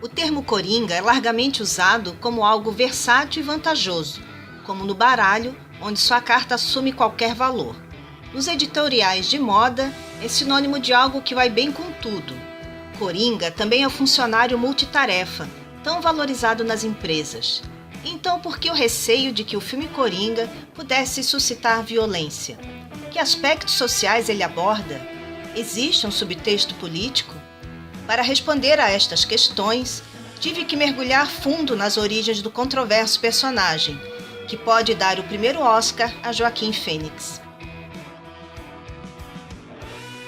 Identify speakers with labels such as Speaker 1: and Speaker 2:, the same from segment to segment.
Speaker 1: O termo coringa é largamente usado como algo versátil e vantajoso, como no baralho, onde sua carta assume qualquer valor. Nos editoriais de moda, é sinônimo de algo que vai bem com tudo. Coringa também é um funcionário multitarefa, tão valorizado nas empresas. Então, por que o receio de que o filme Coringa pudesse suscitar violência? Que aspectos sociais ele aborda? Existe um subtexto político? Para responder a estas questões, tive que mergulhar fundo nas origens do controverso personagem, que pode dar o primeiro Oscar a Joaquim Fênix.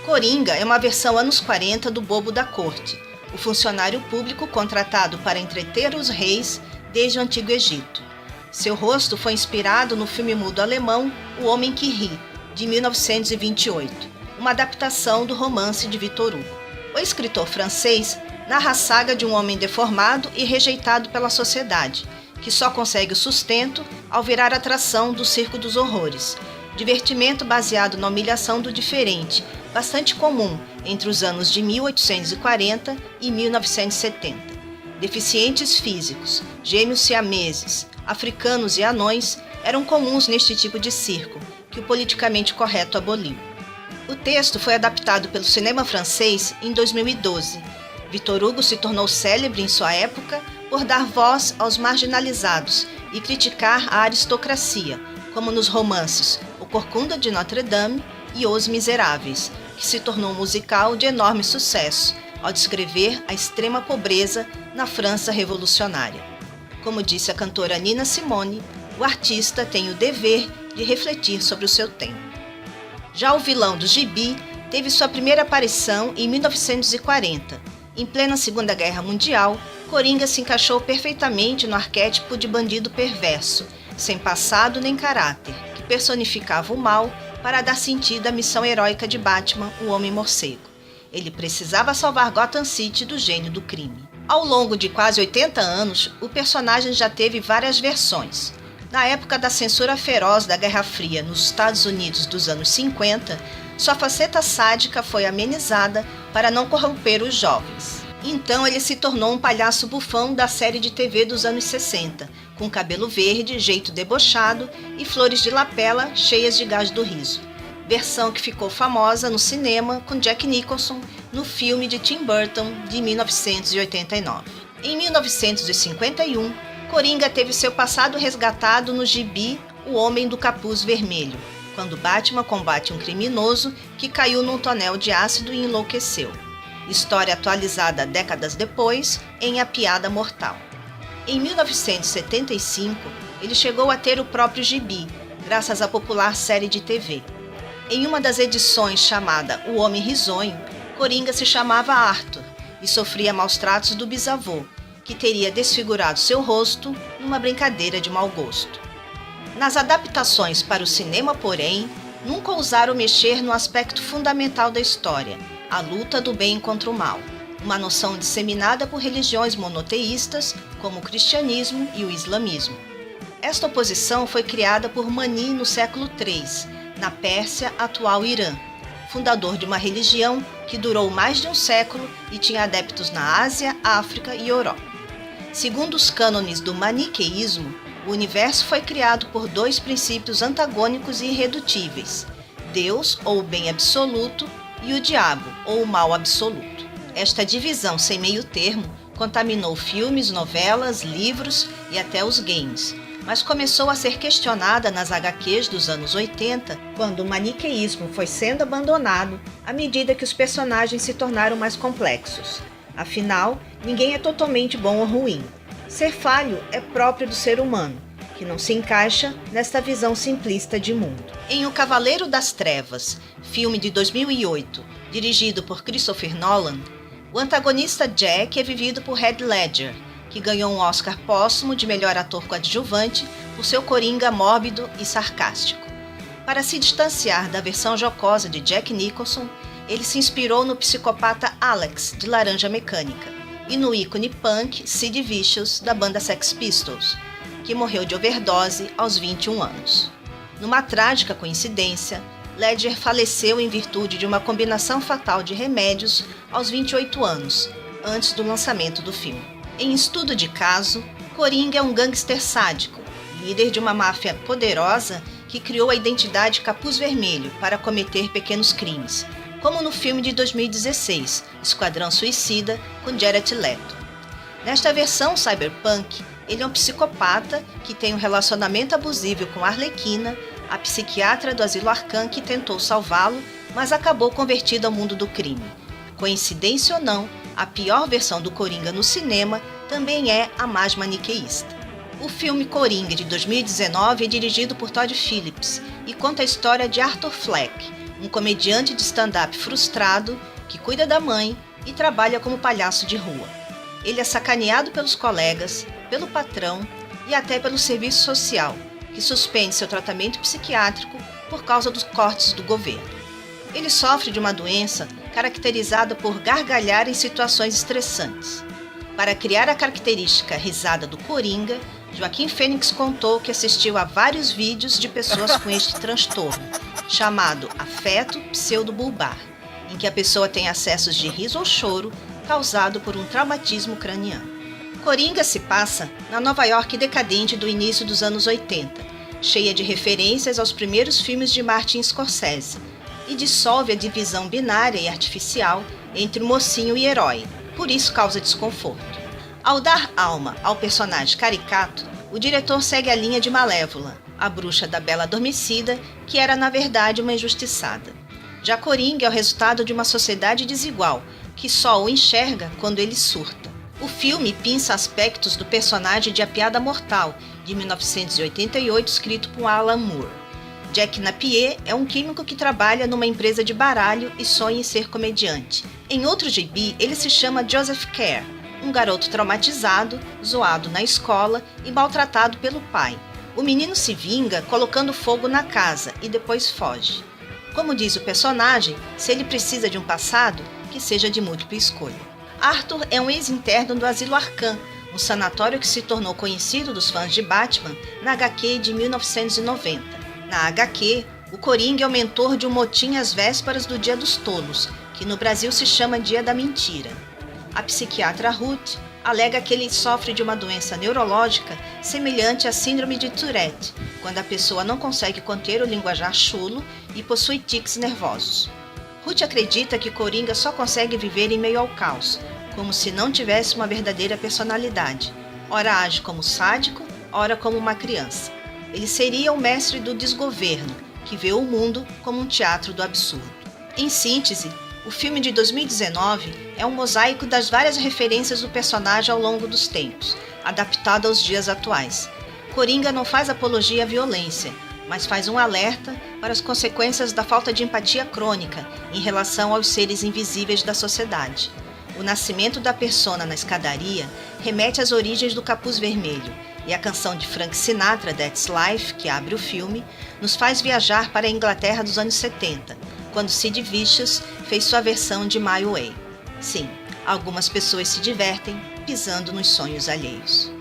Speaker 1: Coringa é uma versão anos 40 do Bobo da Corte, o funcionário público contratado para entreter os reis desde o Antigo Egito. Seu rosto foi inspirado no filme mudo alemão O Homem que Ri, de 1928, uma adaptação do romance de Victor Hugo. O escritor francês narra a saga de um homem deformado e rejeitado pela sociedade, que só consegue o sustento ao virar atração do Circo dos Horrores, divertimento baseado na humilhação do diferente, bastante comum entre os anos de 1840 e 1970. Deficientes físicos, gêmeos siameses, africanos e anões eram comuns neste tipo de circo, que o politicamente correto aboliu. O texto foi adaptado pelo cinema francês em 2012. Victor Hugo se tornou célebre em sua época por dar voz aos marginalizados e criticar a aristocracia, como nos romances O Corcunda de Notre-Dame e Os Miseráveis, que se tornou um musical de enorme sucesso, ao descrever a extrema pobreza na França revolucionária. Como disse a cantora Nina Simone, o artista tem o dever de refletir sobre o seu tempo. Já o vilão do gibi teve sua primeira aparição em 1940. Em plena Segunda Guerra Mundial, Coringa se encaixou perfeitamente no arquétipo de bandido perverso, sem passado nem caráter, que personificava o mal para dar sentido à missão heróica de Batman, o Homem-Morcego. Ele precisava salvar Gotham City do gênio do crime. Ao longo de quase 80 anos, o personagem já teve várias versões. Na época da censura feroz da Guerra Fria nos Estados Unidos dos anos 50, sua faceta sádica foi amenizada para não corromper os jovens. Então ele se tornou um palhaço bufão da série de TV dos anos 60, com cabelo verde, jeito debochado e flores de lapela cheias de gás do riso. Versão que ficou famosa no cinema com Jack Nicholson no filme de Tim Burton de 1989. Em 1951, Coringa teve seu passado resgatado no gibi O Homem do Capuz Vermelho, quando Batman combate um criminoso que caiu num tonel de ácido e enlouqueceu. História atualizada décadas depois em A Piada Mortal. Em 1975, ele chegou a ter o próprio gibi, graças à popular série de TV. Em uma das edições chamada O Homem Risonho, Coringa se chamava Arthur e sofria maus-tratos do bisavô, que teria desfigurado seu rosto numa brincadeira de mau gosto. Nas adaptações para o cinema, porém, nunca ousaram mexer no aspecto fundamental da história, a luta do bem contra o mal, uma noção disseminada por religiões monoteístas como o cristianismo e o islamismo. Esta oposição foi criada por Mani no século III, na Pérsia, atual Irã, fundador de uma religião que durou mais de um século e tinha adeptos na Ásia, África e Europa. Segundo os cânones do maniqueísmo, o universo foi criado por dois princípios antagônicos e irredutíveis: Deus, ou o bem absoluto, e o diabo, ou o mal absoluto. Esta divisão sem meio termo contaminou filmes, novelas, livros e até os games, mas começou a ser questionada nas HQs dos anos 80, quando o maniqueísmo foi sendo abandonado à medida que os personagens se tornaram mais complexos. Afinal, ninguém é totalmente bom ou ruim. Ser falho é próprio do ser humano, que não se encaixa nesta visão simplista de mundo. Em O Cavaleiro das Trevas, filme de 2008, dirigido por Christopher Nolan, o antagonista Jack é vivido por Heath Ledger, que ganhou um Oscar póstumo de melhor ator coadjuvante por seu coringa mórbido e sarcástico. Para se distanciar da versão jocosa de Jack Nicholson, ele se inspirou no psicopata Alex, de Laranja Mecânica, e no ícone punk Sid Vicious, da banda Sex Pistols, que morreu de overdose aos 21 anos. Numa trágica coincidência, Ledger faleceu em virtude de uma combinação fatal de remédios aos 28 anos, antes do lançamento do filme. Em Estudo de Caso, Coringa é um gangster sádico, líder de uma máfia poderosa que criou a identidade Capuz Vermelho para cometer pequenos crimes, como no filme de 2016, Esquadrão Suicida, com Jared Leto. Nesta versão cyberpunk, ele é um psicopata que tem um relacionamento abusivo com Arlequina, a psiquiatra do Asilo Arkham que tentou salvá-lo, mas acabou convertido ao mundo do crime. Coincidência ou não, a pior versão do Coringa no cinema também é a mais maniqueísta. O filme Coringa, de 2019, é dirigido por Todd Phillips e conta a história de Arthur Fleck, um comediante de stand-up frustrado que cuida da mãe e trabalha como palhaço de rua. Ele é sacaneado pelos colegas, pelo patrão e até pelo serviço social, que suspende seu tratamento psiquiátrico por causa dos cortes do governo. Ele sofre de uma doença caracterizada por gargalhar em situações estressantes. Para criar a característica risada do Coringa, Joaquim Fênix contou que assistiu a vários vídeos de pessoas com este transtorno, chamado afeto pseudobulbar, em que a pessoa tem acessos de riso ou choro causado por um traumatismo craniano. Coringa se passa na Nova York decadente do início dos anos 80, cheia de referências aos primeiros filmes de Martin Scorsese, e dissolve a divisão binária e artificial entre mocinho e herói, por isso causa desconforto. Ao dar alma ao personagem caricato, o diretor segue a linha de Malévola, a bruxa da Bela Adormecida, que era na verdade uma injustiçada. Já Coringa é o resultado de uma sociedade desigual, que só o enxerga quando ele surta. O filme pinça aspectos do personagem de A Piada Mortal, de 1988, escrito por Alan Moore. Jack Napier é um químico que trabalha numa empresa de baralho e sonha em ser comediante. Em outro gibi, ele se chama Joseph Kerr, um garoto traumatizado, zoado na escola e maltratado pelo pai. O menino se vinga colocando fogo na casa e depois foge. Como diz o personagem, se ele precisa de um passado, que seja de múltipla escolha. Arthur é um ex-interno do Asilo Arkham, um sanatório que se tornou conhecido dos fãs de Batman na HQ de 1990. Na HQ, o Coringa é o mentor de um motim às vésperas do Dia dos Tolos, que no Brasil se chama Dia da Mentira. A psiquiatra Ruth alega que ele sofre de uma doença neurológica semelhante à síndrome de Tourette, quando a pessoa não consegue conter o linguajar chulo e possui tiques nervosos. Ruth acredita que Coringa só consegue viver em meio ao caos, como se não tivesse uma verdadeira personalidade. Ora age como sádico, ora como uma criança. Ele seria o mestre do desgoverno, que vê o mundo como um teatro do absurdo. Em síntese, o filme de 2019 é um mosaico das várias referências do personagem ao longo dos tempos, adaptado aos dias atuais. Coringa não faz apologia à violência, mas faz um alerta para as consequências da falta de empatia crônica em relação aos seres invisíveis da sociedade. O nascimento da persona na escadaria remete às origens do Capuz Vermelho, e a canção de Frank Sinatra, That's Life, que abre o filme, nos faz viajar para a Inglaterra dos anos 70, quando Sid Vicious fez sua versão de My Way. Sim, algumas pessoas se divertem pisando nos sonhos alheios.